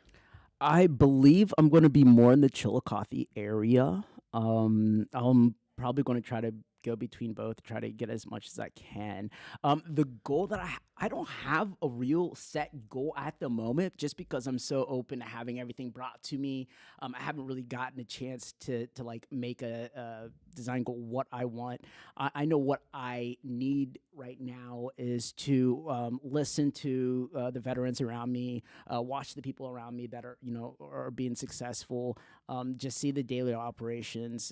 I believe I'm going to be more in the Chillicothe area. I'm probably going to try to go between both, try to get as much as I can. The goal that I don't have a real set goal at the moment, just because I'm so open to having everything brought to me. I haven't really gotten a chance to like make a design goal what I want. I know what I need right now is to listen to the veterans around me, watch the people around me that are being successful, just see the daily operations.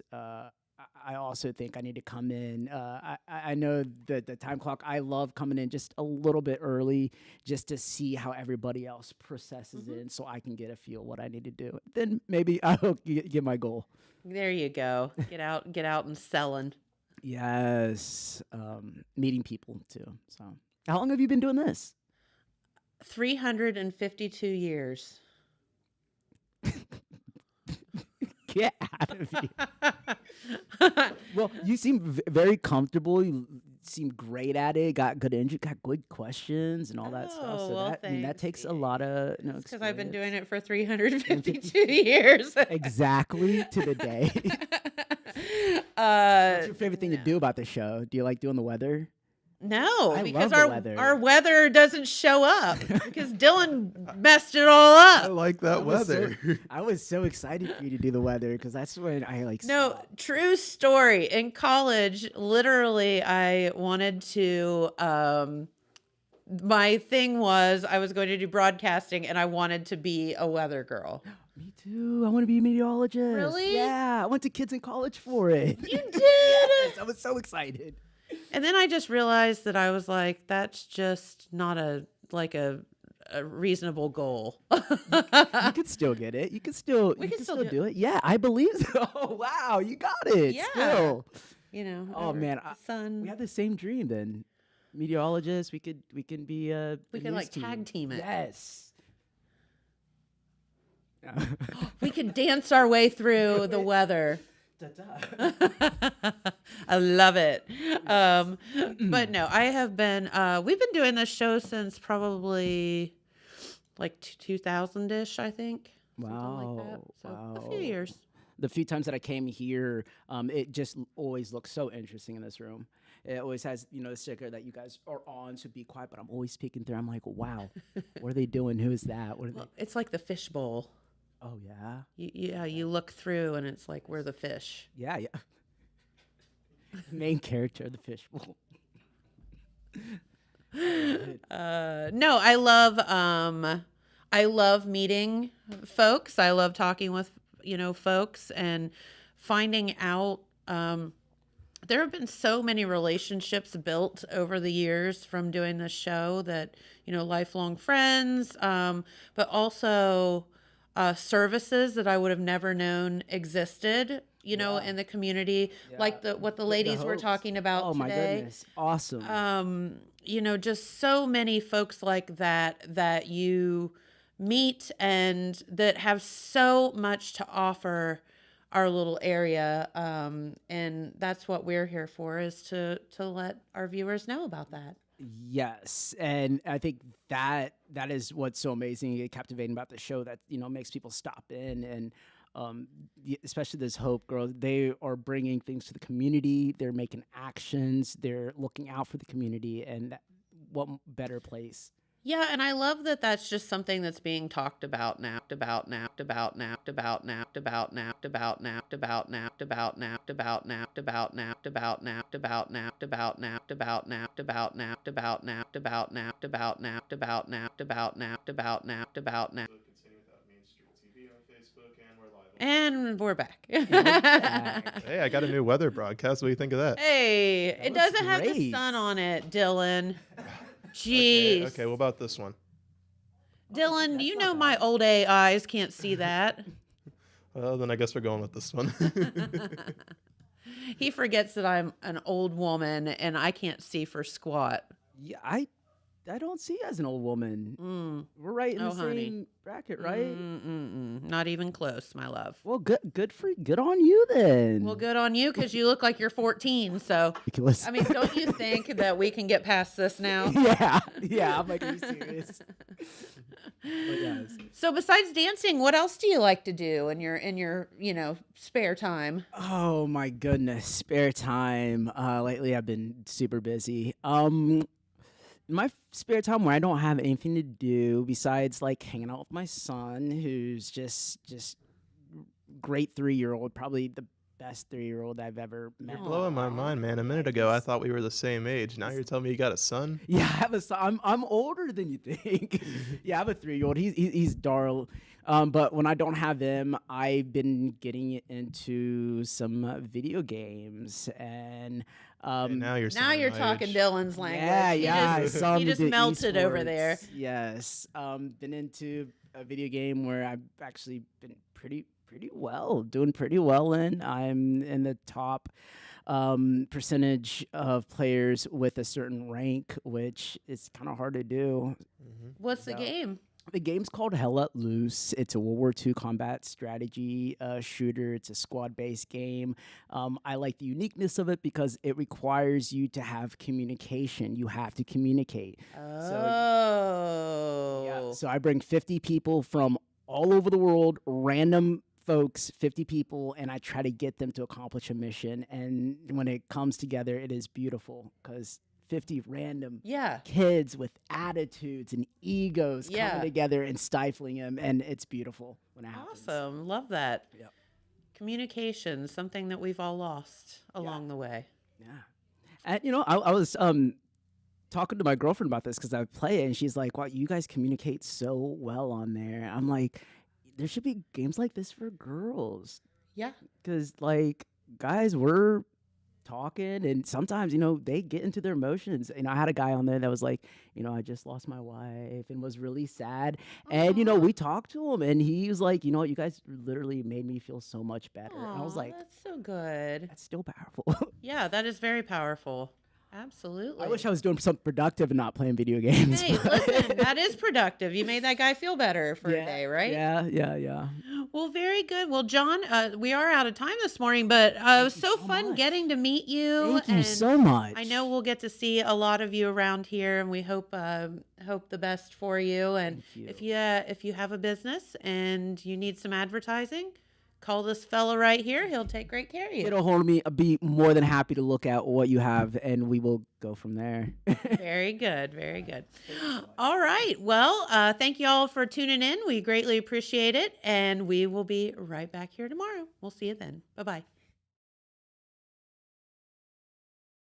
I also think I need to come in. I know the time clock. I love coming in just a little bit early just to see how everybody else processes it, so I can get a feel what I need to do. Then maybe I'll get my goal. There you go. Get out and selling. Yes, meeting people too. So, how long have you been doing this? 352 years. Get out of here. Well, you seem very comfortable. You seem great at it. Got good energy. Got good questions and all that stuff. So well, that takes a lot of because I've been doing it for 352 years. Exactly to the day. What's your favorite thing to do about the show? Do you like doing the weather? No, I because love the our weather doesn't show up because Dylan messed it all up. I like that weather. I was so excited for you to do the weather because that's when I like. No, true story. In college, literally, I wanted to. My thing was I was going to do broadcasting, and I wanted to be a weather girl. Me too. I want to be a meteorologist. Really? Yeah, I went to Kids in College for it. You did? Yes, I was so excited. And then I just realized that I was like, that's just not a reasonable goal. You could still get it. You could still do it. Yeah, I believe so. Oh, wow, you got it. Yeah. Still. Oh man, sun. we have the same dream then. Meteorologists, we can be we could like tag team it. Yes. We could dance our way through the weather. I love it. But no, I have been, we've been doing this show since probably like 2000-ish, I think. Wow. Like that. So a few years. The few times that I came here, it just always looks so interesting in this room. It always has, the sticker that you guys are on, so be quiet, but I'm always peeking through. I'm like, wow, what are they doing? Who is that? What are they? It's like the fishbowl. Oh, yeah? You look through and it's like, we're the fish. Yeah. Main character of the fishbowl. No, I love meeting folks. I love talking with, folks and finding out, there have been so many relationships built over the years from doing this show that, lifelong friends, but also services that I would have never known existed in the community, like what the ladies were hosts. talking about Oh today. my goodness, awesome. Just so many folks like that you meet and that have so much to offer our little area. And that's what we're here for, is to let our viewers know about that. Yes, and I think that is what's so amazing and captivating about the show, that makes people stop in. And especially this Hope girl, they are bringing things to the community. They're making actions. They're looking out for the community, and what better place? Yeah, and I love that that's just something that's being talked about now, And we're back. Hey, I got a new weather broadcast. What do you think of that? Hey, it looks doesn't have the great. sun on it, Dylan. Jeez. Okay, what about this one? Dylan, you know my old A eyes can't see that. Well, then I guess we're going with this one. He forgets that I'm an old woman and I can't see for squat. Yeah, I don't see you as an old woman. We're right in the same bracket, right? Not even close, my love. Well, good on you then. Well, good on you, because you look like you're 14. So, Ridiculous. I mean, don't you think that we can get past this now? yeah, I'm like, are you serious? But yes. So, besides dancing, what else do you like to do in your spare time? Oh my goodness, spare time. Lately I've been super busy. My spare time where I don't have anything to do besides like hanging out with my son, who's just great 3-year-old, probably the best 3-year-old I've ever met. You're blowing my mind, man. A minute ago, I thought we were the same age. Now you're telling me you got a son? Yeah, I have a son. I'm older than you think. Yeah, I have a 3-year-old. He's darling. But when I don't have him, I've been getting into some video games, and Hey, now you're talking Dylan's language. Yeah, He just melted over there. Yes, been into a video game where I've actually been pretty well, doing pretty well in. I'm in the top percentage of players with a certain rank, which is kind of hard to do. What's the game? The game's called Hell Let Loose. It's a World War II combat strategy shooter. It's a squad-based game. I like the uniqueness of it because it requires you to have communication. You have to communicate. So I bring 50 people from all over the world, random folks, 50 people, and I try to get them to accomplish a mission. And when it comes together, it is beautiful because 50 random kids with attitudes and egos coming together and stifling them, and it's beautiful when it happens. Awesome. Love that. Yep. Communication, something that we've all lost along the way. Yeah. And, I was talking to my girlfriend about this because I play it, and she's like, wow, you guys communicate so well on there. I'm like, there should be games like this for girls. Yeah. Because, like, guys, we're talking, and sometimes they get into their emotions. I had a guy on there that was like, I just lost my wife and was really sad. And we talked to him, and he was like, you guys literally made me feel so much better. And I was like, that's so good. That's still powerful. Yeah, that is very powerful. Absolutely. I wish I was doing something productive and not playing video games. Hey, listen, that is productive. You made that guy feel better for a day, right? Yeah. Well, very good. Well, John, we are out of time this morning, but it was so fun getting to meet you. Thank you so much. I know we'll get to see a lot of you around here, and we hope the best for you. And if you have a business and you need some advertising, call this fella right here. He'll take great care of you. Get a hold of me. I'll be more than happy to look at what you have, and we will go from there. Very good. Very good. All right. Well, thank you all for tuning in. We greatly appreciate it, and we will be right back here tomorrow. We'll see you then. Bye-bye.